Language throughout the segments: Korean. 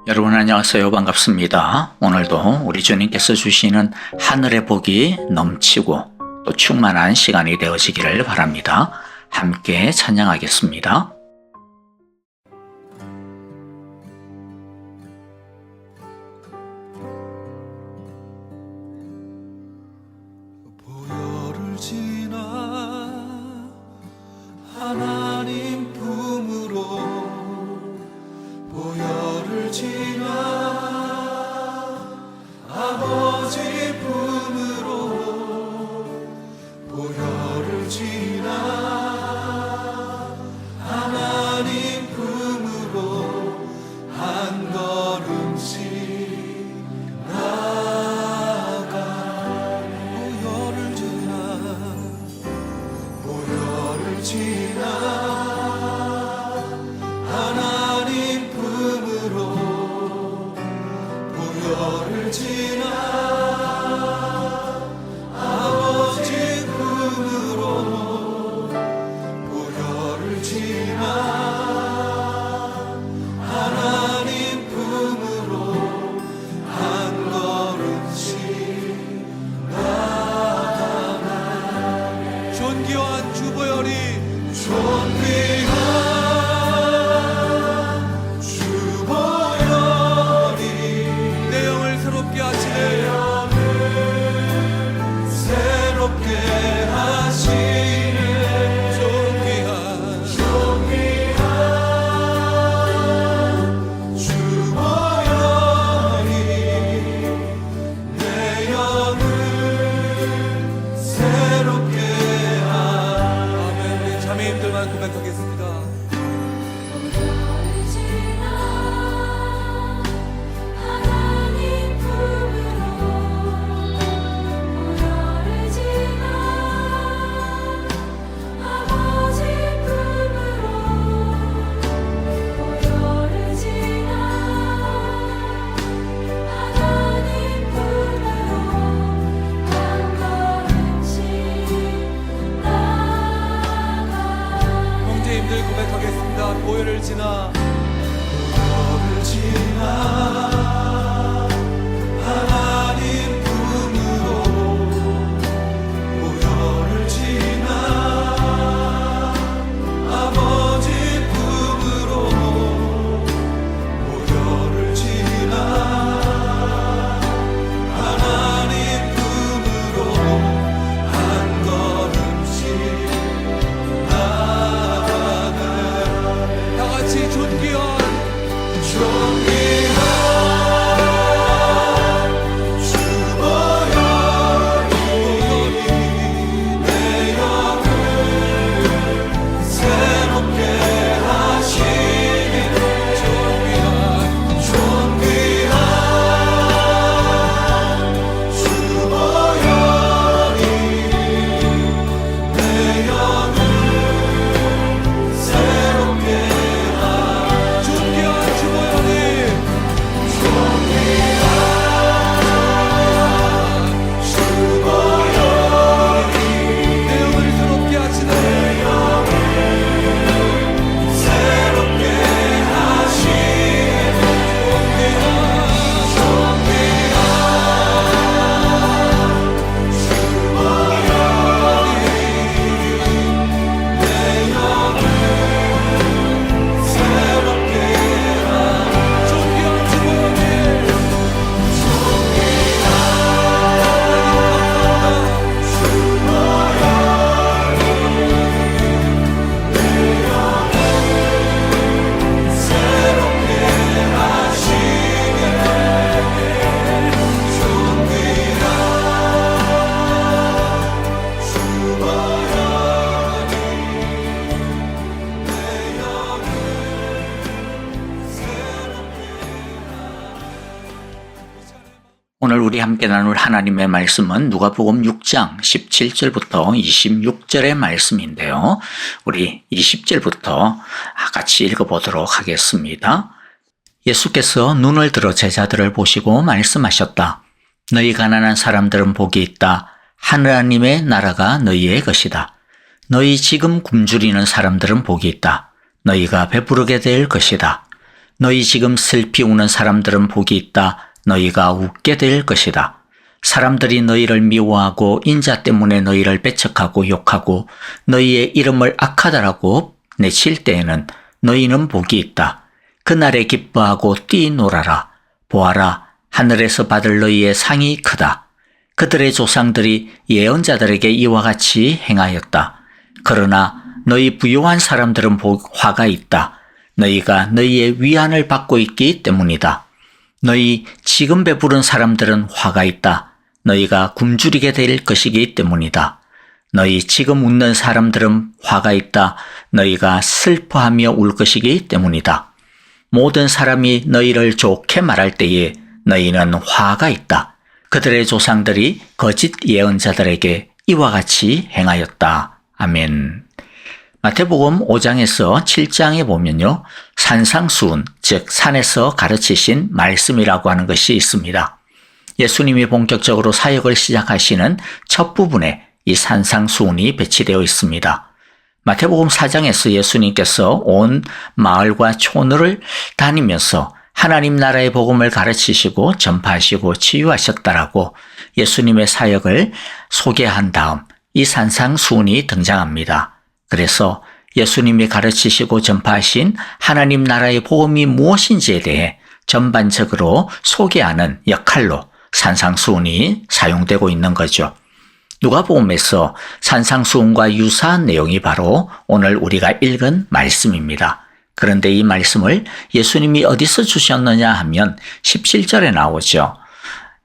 여러분 안녕하세요. 반갑습니다. 오늘도 우리 주님께서 주시는 하늘의 복이 넘치고 또 충만한 시간이 되어지기를 바랍니다. 함께 찬양하겠습니다. 보혈을 지나 하나님 품으로 보혈을 지나 아버지 품으로 보혈을 지나 하나님 품으로 한 걸음씩 나아가 보혈을 지나 하나님 품으로 보혈을 지나 아버지 품으로 보혈을 지나 하나님 품으로 한 걸음씩 나아가네. 존귀한 주보혈이 존귀한 주보혈이 내 영을 새롭게 하시네. 새롭게 하시네. 존귀한 주보혈이 내 영을 새롭게 아멘. 우리 자매님들만 고백하겠습니다. 보혈을 지나 하나님 품으로 보혈을 지나 아버지 품으로 보혈을 지나 하나님 품으로 한 걸음씩 나아가 형제님들 고백하겠습니다. 보혈을 지나 하나님 품으로 보혈을 지나 아버지 품으로 보혈을 지나 하나님 품으로 한 걸음씩 나아가네. 다 같이 존귀한 주보혈이 내 영을 새롭게 하시네. 존귀한 주보혈이 내 영을 새롭게 존귀한 주보혈이 내 영을 새롭게 하시네. 새롭게 하시네. 존귀한 주보혈이 오늘 우리 함께 나눌 하나님의 말씀은 누가복음 6장 17절부터 26절의 말씀인데요. 우리 20절부터 같이 읽어보도록 하겠습니다. 예수께서 눈을 들어 제자들을 보시고 말씀하셨다. 너희 가난한 사람들은 복이 있다. 하나님의 나라가 너희의 것이다. 너희 지금 굶주리는 사람들은 복이 있다. 너희가 배부르게 될 것이다. 너희 지금 슬피 우는 사람들은 복이 있다. 너희가 웃게 될 것이다. 사람들이 너희를 미워하고 인자 때문에 너희를 배척하고 욕하고 너희의 이름을 악하다라고 내칠 때에는 너희는 복이 있다. 그날에 기뻐하고 뛰놀아라. 보아라, 하늘에서 받을 너희의 상이 크다. 그들의 조상들이 예언자들에게 이와 같이 행하였다. 그러나 너희 부요한 사람들은 화가 있다. 너희가 너희의 위안을 받고 있기 때문이다. 너희 지금 배부른 사람들은 화가 있다. 너희가 굶주리게 될 것이기 때문이다. 너희 지금 웃는 사람들은 화가 있다. 너희가 슬퍼하며 울 것이기 때문이다. 모든 사람이 너희를 좋게 말할 때에 너희는 화가 있다. 그들의 조상들이 거짓 예언자들에게 이와 같이 행하였다. 아멘. 마태복음 5장에서 7장에 보면요, 산상수훈, 즉 산에서 가르치신 말씀이라고 하는 것이 있습니다. 예수님이 본격적으로 사역을 시작하시는 첫 부분에 이 산상수훈이 배치되어 있습니다. 마태복음 4장에서 예수님께서 온 마을과 촌을 다니면서 하나님 나라의 복음을 가르치시고 전파하시고 치유하셨다라고 예수님의 사역을 소개한 다음 이 산상수훈이 등장합니다. 그래서 예수님이 가르치시고 전파하신 하나님 나라의 복음이 무엇인지에 대해 전반적으로 소개하는 역할로 산상수훈이 사용되고 있는 거죠. 누가복음에서 산상수훈과 유사한 내용이 바로 오늘 우리가 읽은 말씀입니다. 그런데 이 말씀을 예수님이 어디서 주셨느냐 하면 17절에 나오죠.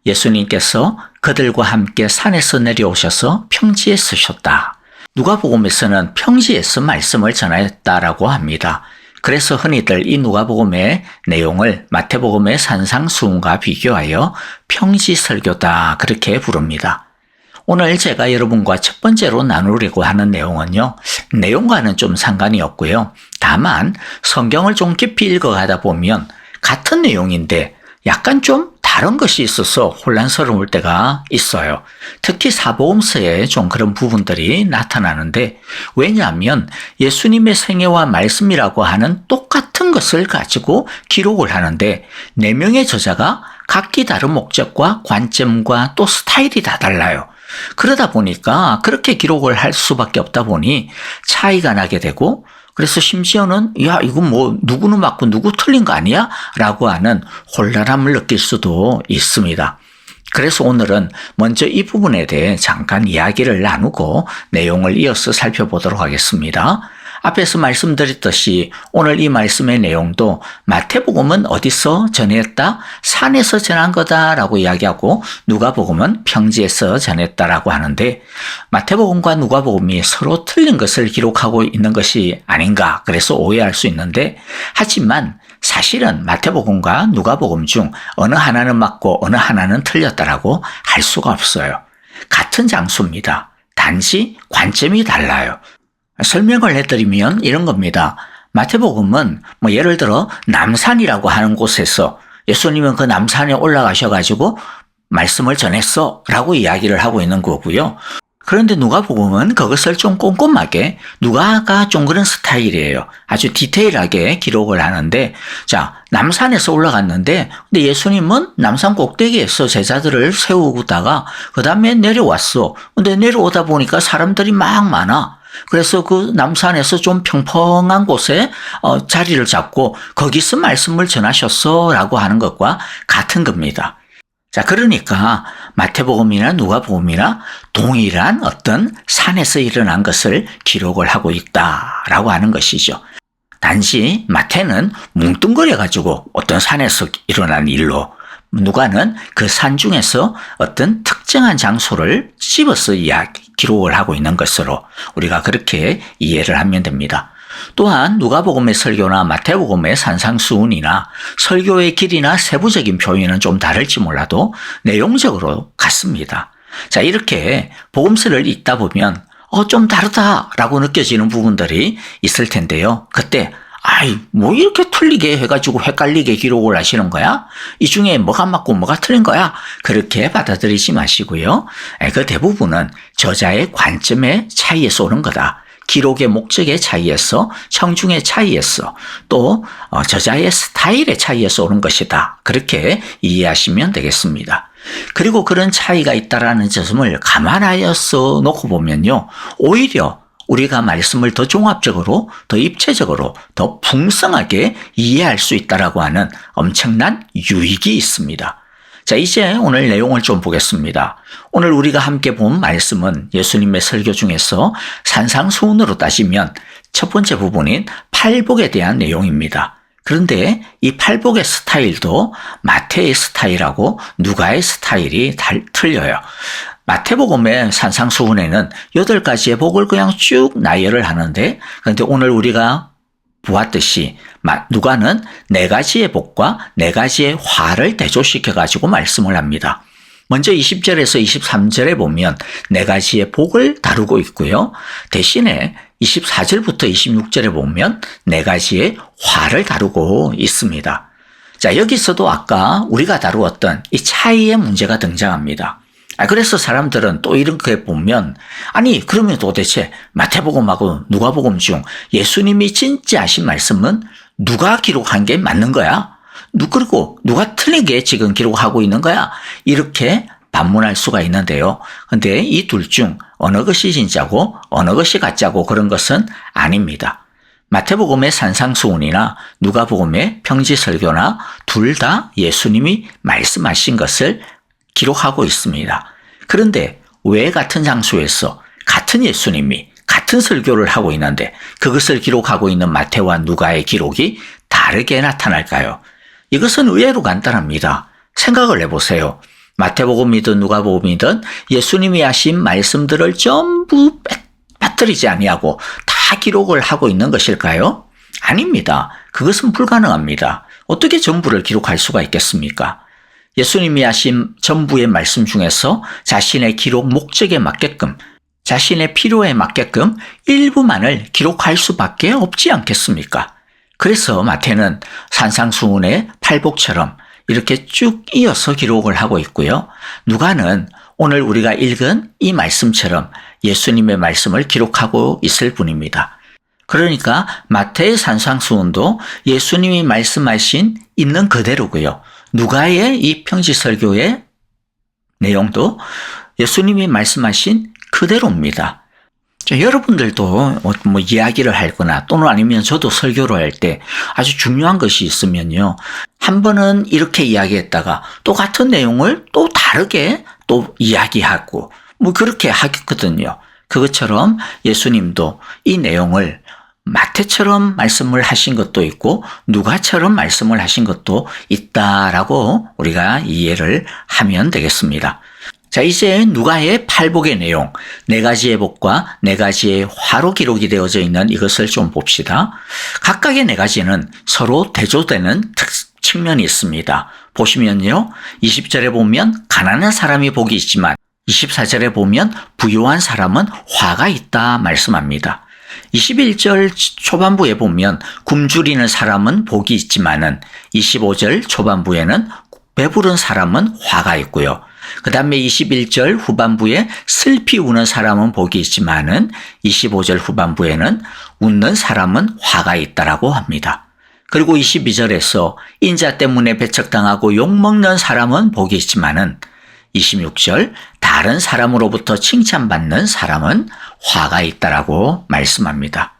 예수님께서 그들과 함께 산에서 내려오셔서 평지에 서셨다. 누가복음에서는 평지에서 말씀을 전하였다라고 합니다. 그래서 흔히들 이 누가복음의 내용을 마태복음의 산상수훈과 비교하여 평지설교다 그렇게 부릅니다. 오늘 제가 여러분과 첫 번째로 나누려고 하는 내용은요, 내용과는 좀 상관이 없고요. 다만 성경을 좀 깊이 읽어가다 보면 같은 내용인데 약간 좀 다른 것이 있어서 혼란스러울 때가 있어요. 특히 사복음서에 좀 그런 부분들이 나타나는데, 왜냐하면 예수님의 생애와 말씀이라고 하는 똑같은 것을 가지고 기록을 하는데 4명의 저자가 각기 다른 목적과 관점과 또 스타일이 다 달라요. 그러다 보니까 그렇게 기록을 할 수밖에 없다 보니 차이가 나게 되고, 그래서 심지어는 야 이거 뭐 누구는 맞고 누구 틀린 거 아니야? 라고 하는 혼란함을 느낄 수도 있습니다. 그래서 오늘은 먼저 이 부분에 대해 잠깐 이야기를 나누고 내용을 이어서 살펴보도록 하겠습니다. 앞에서 말씀드렸듯이 오늘 이 말씀의 내용도 마태복음은 어디서 전했다? 산에서 전한 거다라고 이야기하고 누가복음은 평지에서 전했다라고 하는데, 마태복음과 누가복음이 서로 틀린 것을 기록하고 있는 것이 아닌가, 그래서 오해할 수 있는데, 하지만 사실은 마태복음과 누가복음 중 어느 하나는 맞고 어느 하나는 틀렸다라고 할 수가 없어요. 같은 장소입니다. 단지 관점이 달라요. 설명을 해드리면 이런 겁니다. 마태복음은 예를 들어 남산이라고 하는 곳에서 예수님은 그 남산에 올라가셔가지고 말씀을 전했어 라고 이야기를 하고 있는 거고요. 그런데 누가복음은 그것을 좀 꼼꼼하게, 누가가 좀 그런 스타일이에요. 아주 디테일하게 기록을 하는데, 자, 남산에서 올라갔는데, 근데 예수님은 남산 꼭대기에서 제자들을 세우다가 그 다음에 내려왔어. 근데 내려오다 보니까 사람들이 막 많아. 그래서 그 남산에서 좀 평평한 곳에 자리를 잡고 거기서 말씀을 전하셨어 라고 하는 것과 같은 겁니다. 자, 그러니까 마태복음이나 누가복음이나 동일한 어떤 산에서 일어난 것을 기록을 하고 있다라고 하는 것이죠. 단지 마태는 뭉뚱그려가지고 어떤 산에서 일어난 일로, 누가는 그 산 중에서 어떤 특정한 장소를 찝어서 기록을 하고 있는 것으로 우리가 그렇게 이해를 하면 됩니다. 또한 누가복음의 설교나 마태복음의 산상수훈이나 설교의 길이나 세부적인 표현은 좀 다를지 몰라도 내용적으로 같습니다. 자, 이렇게 복음서를 읽다 보면 좀 다르다라고 느껴지는 부분들이 있을 텐데요. 그때 뭐 이렇게 틀리게 해가지고 헷갈리게 기록을 하시는 거야? 이 중에 뭐가 맞고 뭐가 틀린 거야? 그렇게 받아들이지 마시고요. 그 대부분은 저자의 관점의 차이에서 오는 거다. 기록의 목적의 차이에서, 청중의 차이에서, 또 저자의 스타일의 차이에서 오는 것이다. 그렇게 이해하시면 되겠습니다. 그리고 그런 차이가 있다라는 점을 감안하여서 놓고 보면요, 오히려 우리가 말씀을 더 종합적으로, 더 입체적으로, 더 풍성하게 이해할 수 있다라고 하는 엄청난 유익이 있습니다. 자, 이제 오늘 내용을 좀 보겠습니다. 오늘 우리가 함께 본 말씀은 예수님의 설교 중에서 산상수훈으로 따지면 첫 번째 부분인 팔복에 대한 내용입니다. 그런데 이 팔복의 스타일도 마태의 스타일하고 누가의 스타일이 틀려요. 마태복음의 산상수훈에는 8가지의 복을 그냥 쭉 나열을 하는데, 그런데 오늘 우리가 보았듯이 누가는 4가지의 복과 4가지의 화를 대조시켜가지고 말씀을 합니다. 먼저 20절에서 23절에 보면 4가지의 복을 다루고 있고요. 대신에 24절부터 26절에 보면 4가지의 화를 다루고 있습니다. 자, 여기서도 아까 우리가 다루었던 이 차이의 문제가 등장합니다. 그래서 사람들은 또 이렇게 보면, 아니 그러면 도대체 마태복음하고 누가복음 중 예수님이 진짜 하신 말씀은 누가 기록한 게 맞는 거야? 그리고 누가 틀리게 지금 기록하고 있는 거야? 이렇게 반문할 수가 있는데요. 근데 이 둘 중 어느 것이 진짜고 어느 것이 가짜고 그런 것은 아닙니다. 마태복음의 산상수훈이나 누가복음의 평지설교나 둘 다 예수님이 말씀하신 것을 기록하고 있습니다. 그런데 왜 같은 장소에서 같은 예수님이 같은 설교를 하고 있는데 그것을 기록하고 있는 마태와 누가의 기록이 다르게 나타날까요? 이것은 의외로 간단합니다. 생각을 해보세요. 마태복음이든 누가복음이든 예수님이 하신 말씀들을 전부 빠뜨리지 아니하고 다 기록을 하고 있는 것일까요? 아닙니다. 그것은 불가능합니다. 어떻게 전부를 기록할 수가 있겠습니까? 예수님이 하신 전부의 말씀 중에서 자신의 기록 목적에 맞게끔, 자신의 필요에 맞게끔 일부만을 기록할 수밖에 없지 않겠습니까? 그래서 마태는 산상수훈의 팔복처럼 이렇게 쭉 이어서 기록을 하고 있고요. 누가는 오늘 우리가 읽은 이 말씀처럼 예수님의 말씀을 기록하고 있을 뿐입니다. 그러니까 마태의 산상수훈도 예수님이 말씀하신 있는 그대로고요. 누가의 이 평지설교의 내용도 예수님이 말씀하신 그대로입니다. 자, 여러분들도 뭐 이야기를 하거나 또는 아니면 저도 설교를 할 때 아주 중요한 것이 있으면요. 한 번은 이렇게 이야기했다가 또 같은 내용을 또 다르게 또 이야기하고 뭐 그렇게 하겠거든요. 그것처럼 예수님도 이 내용을 마태처럼 말씀을 하신 것도 있고 누가처럼 말씀을 하신 것도 있다라고 우리가 이해를 하면 되겠습니다. 자, 이제 누가의 팔복의 내용, 4가지의 복과 4가지의 화로 기록이 되어져 있는 이것을 좀 봅시다. 각각의 4가지는 서로 대조되는 측면이 있습니다. 보시면요. 20절에 보면 가난한 사람이 복이 있지만 24절에 보면 부유한 사람은 화가 있다 말씀합니다. 21절 초반부에 보면 굶주리는 사람은 복이 있지만은 25절 초반부에는 배부른 사람은 화가 있고요. 그 다음에 21절 후반부에 슬피 우는 사람은 복이 있지만은 25절 후반부에는 웃는 사람은 화가 있다라고 합니다. 그리고 22절에서 인자 때문에 배척당하고 욕먹는 사람은 복이 있지만은 26절 다른 사람으로부터 칭찬받는 사람은 화가 있다라고 말씀합니다.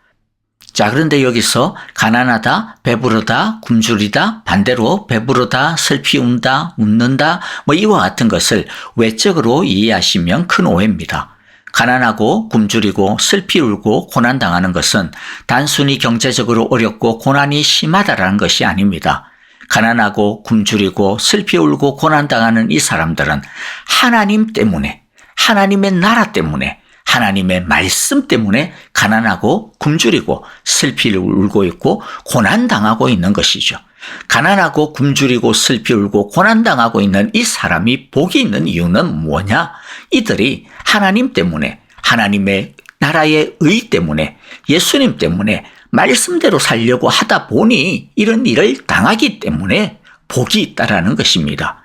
자, 그런데 여기서 가난하다, 배부르다, 굶주리다, 반대로 배부르다, 슬피 운다, 웃는다 뭐 이와 같은 것을 외적으로 이해하시면 큰 오해입니다. 가난하고 굶주리고 슬피 울고 고난당하는 것은 단순히 경제적으로 어렵고 고난이 심하다라는 것이 아닙니다. 가난하고 굶주리고 슬피 울고 고난당하는 이 사람들은 하나님 때문에, 하나님의 나라 때문에, 하나님의 말씀 때문에 가난하고 굶주리고 슬피 울고 있고 고난당하고 있는 것이죠. 가난하고 굶주리고 슬피 울고 고난당하고 있는 이 사람이 복이 있는 이유는 뭐냐? 이들이 하나님 때문에, 하나님의 나라의 의 때문에, 예수님 때문에 말씀대로 살려고 하다 보니 이런 일을 당하기 때문에 복이 있다라는 것입니다.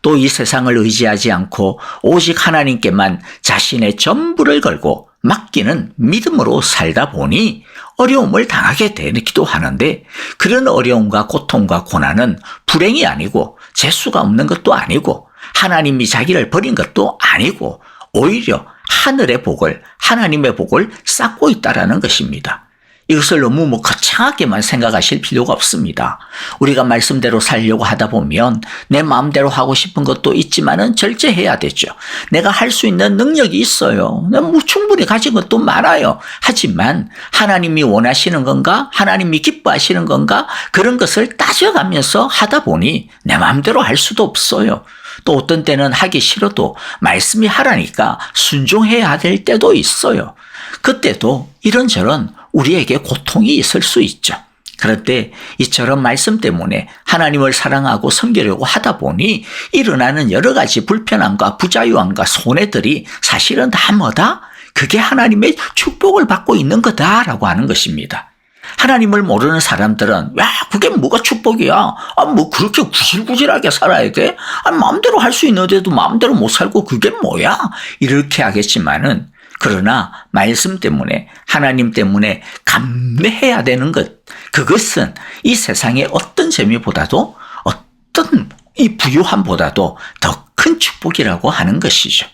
또 이 세상을 의지하지 않고 오직 하나님께만 자신의 전부를 걸고 맡기는 믿음으로 살다 보니 어려움을 당하게 되기도 하는데, 그런 어려움과 고통과 고난은 불행이 아니고 재수가 없는 것도 아니고 하나님이 자기를 버린 것도 아니고 오히려 하늘의 복을, 하나님의 복을 쌓고 있다라는 것입니다. 이것을 너무 거창하게만 생각하실 필요가 없습니다. 우리가 말씀대로 살려고 하다 보면 내 마음대로 하고 싶은 것도 있지만은 절제해야 되죠. 내가 할 수 있는 능력이 있어요. 내가 충분히 가진 것도 많아요. 하지만 하나님이 원하시는 건가? 하나님이 기뻐하시는 건가? 그런 것을 따져가면서 하다 보니 내 마음대로 할 수도 없어요. 또 어떤 때는 하기 싫어도 말씀이 하라니까 순종해야 될 때도 있어요. 그때도 이런저런 우리에게 고통이 있을 수 있죠. 그런데 이처럼 말씀 때문에 하나님을 사랑하고 섬기려고 하다 보니 일어나는 여러 가지 불편함과 부자유함과 손해들이 사실은 다 뭐다? 그게 하나님의 축복을 받고 있는 거다라고 하는 것입니다. 하나님을 모르는 사람들은 야 그게 뭐가 축복이야? 뭐 그렇게 구질구질하게 살아야 돼? 마음대로 할 수 있는데도 마음대로 못 살고 그게 뭐야? 이렇게 하겠지만은, 그러나 말씀 때문에, 하나님 때문에 감내해야 되는 것, 그것은 이 세상의 어떤 재미보다도, 어떤 이 부유함보다도 더 큰 축복이라고 하는 것이죠.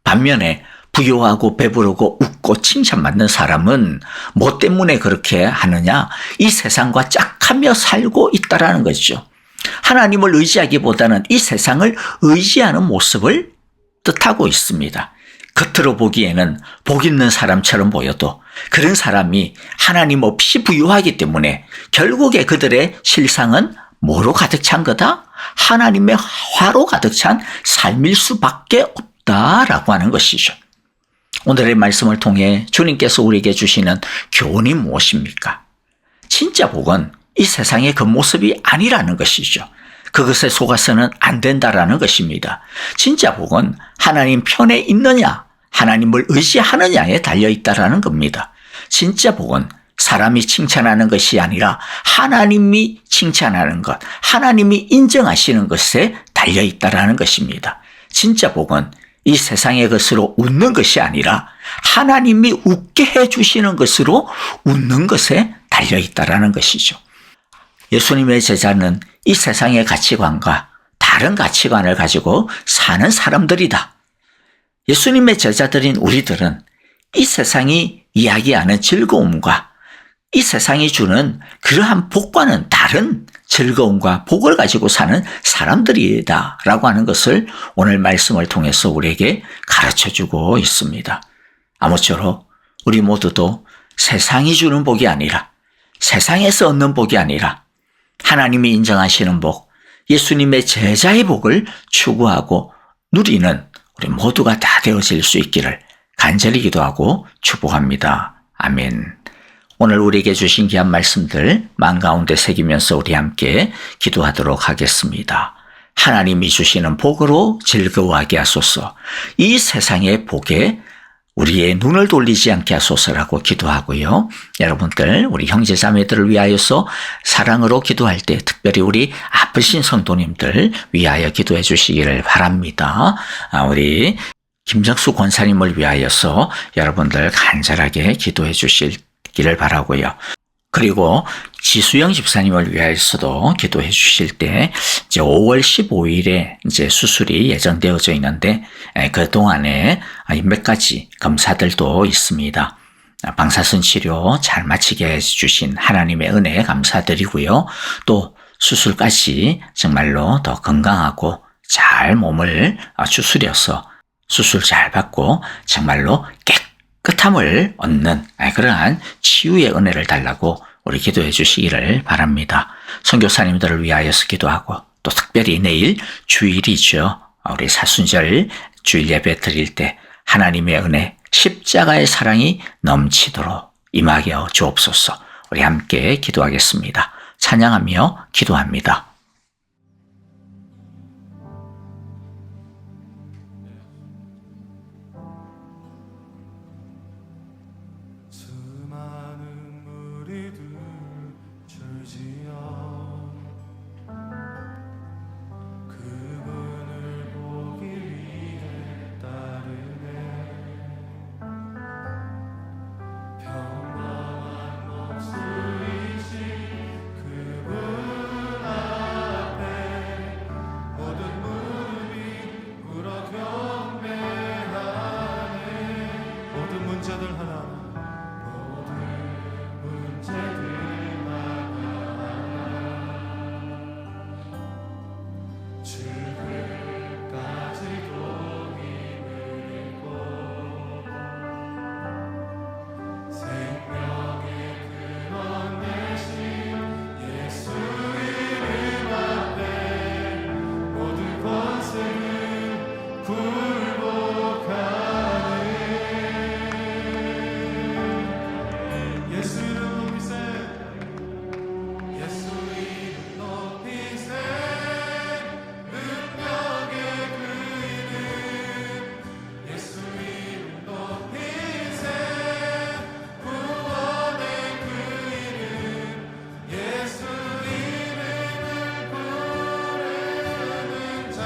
반면에 부유하고 배부르고 웃고 칭찬받는 사람은 뭐 때문에 그렇게 하느냐? 이 세상과 짝하며 살고 있다라는 거죠. 하나님을 의지하기보다는 이 세상을 의지하는 모습을 뜻하고 있습니다. 겉으로 보기에는 복 있는 사람처럼 보여도 그런 사람이 하나님 없이 부유하기 때문에 결국에 그들의 실상은 뭐로 가득 찬 거다? 하나님의 화로 가득 찬 삶일 수밖에 없다라고 하는 것이죠. 오늘의 말씀을 통해 주님께서 우리에게 주시는 교훈이 무엇입니까? 진짜 복은 이 세상의 그 모습이 아니라는 것이죠. 그것에 속아서는 안 된다라는 것입니다. 진짜 복은 하나님 편에 있느냐, 하나님을 의지하느냐에 달려있다라는 겁니다. 진짜 복은 사람이 칭찬하는 것이 아니라 하나님이 칭찬하는 것, 하나님이 인정하시는 것에 달려있다라는 것입니다. 진짜 복은 이 세상의 것으로 웃는 것이 아니라 하나님이 웃게 해주시는 것으로 웃는 것에 달려있다라는 것이죠. 예수님의 제자는 이 세상의 가치관과 다른 가치관을 가지고 사는 사람들이다. 예수님의 제자들인 우리들은 이 세상이 이야기하는 즐거움과 이 세상이 주는 그러한 복과는 다른 즐거움과 복을 가지고 사는 사람들이다라고 하는 것을 오늘 말씀을 통해서 우리에게 가르쳐주고 있습니다. 아무쪼록 우리 모두도 세상이 주는 복이 아니라, 세상에서 얻는 복이 아니라 하나님이 인정하시는 복, 예수님의 제자의 복을 추구하고 누리는 우리 모두가 다 되어질 수 있기를 간절히 기도하고 축복합니다. 아멘. 오늘 우리에게 주신 귀한 말씀들 마음 가운데 새기면서 우리 함께 기도하도록 하겠습니다. 하나님이 주시는 복으로 즐거워하게 하소서. 이 세상의 복에 우리의 눈을 돌리지 않게 하소서라고 기도하고요. 여러분들, 우리 형제자매들을 위하여서 사랑으로 기도할 때 특별히 우리 아프신 성도님들 위하여 기도해 주시기를 바랍니다. 우리 김정수 권사님을 위하여서 여러분들 간절하게 기도해 주시기를 바라고요. 그리고 지수영 집사님을 위하여서도 기도해 주실 때 이제 5월 15일에 이제 수술이 예정되어져 있는데 그 동안에 몇 가지 검사들도 있습니다. 방사선 치료 잘 마치게 해주신 하나님의 은혜에 감사드리고요. 또 수술까지 정말로 더 건강하고 잘 몸을 추스려서 수술 잘 받고 정말로 깨끗함을 얻는 그러한 치유의 은혜를 달라고 우리 기도해 주시기를 바랍니다. 선교사님들을 위하여서 기도하고 또 특별히 내일 주일이죠. 우리 사순절 주일 예배 드릴 때 하나님의 은혜, 십자가의 사랑이 넘치도록 임하게 주옵소서. 우리 함께 기도하겠습니다. 찬양하며 기도합니다. 수많은 무리들 줄지어 그분을 보기 위해 따르네 문제들 하나 예수 이름 높이세 예수 이름 높이세 능력의 그 이름 예수 이름 높이세 구원의 그 이름 예수 이름을 부르는 자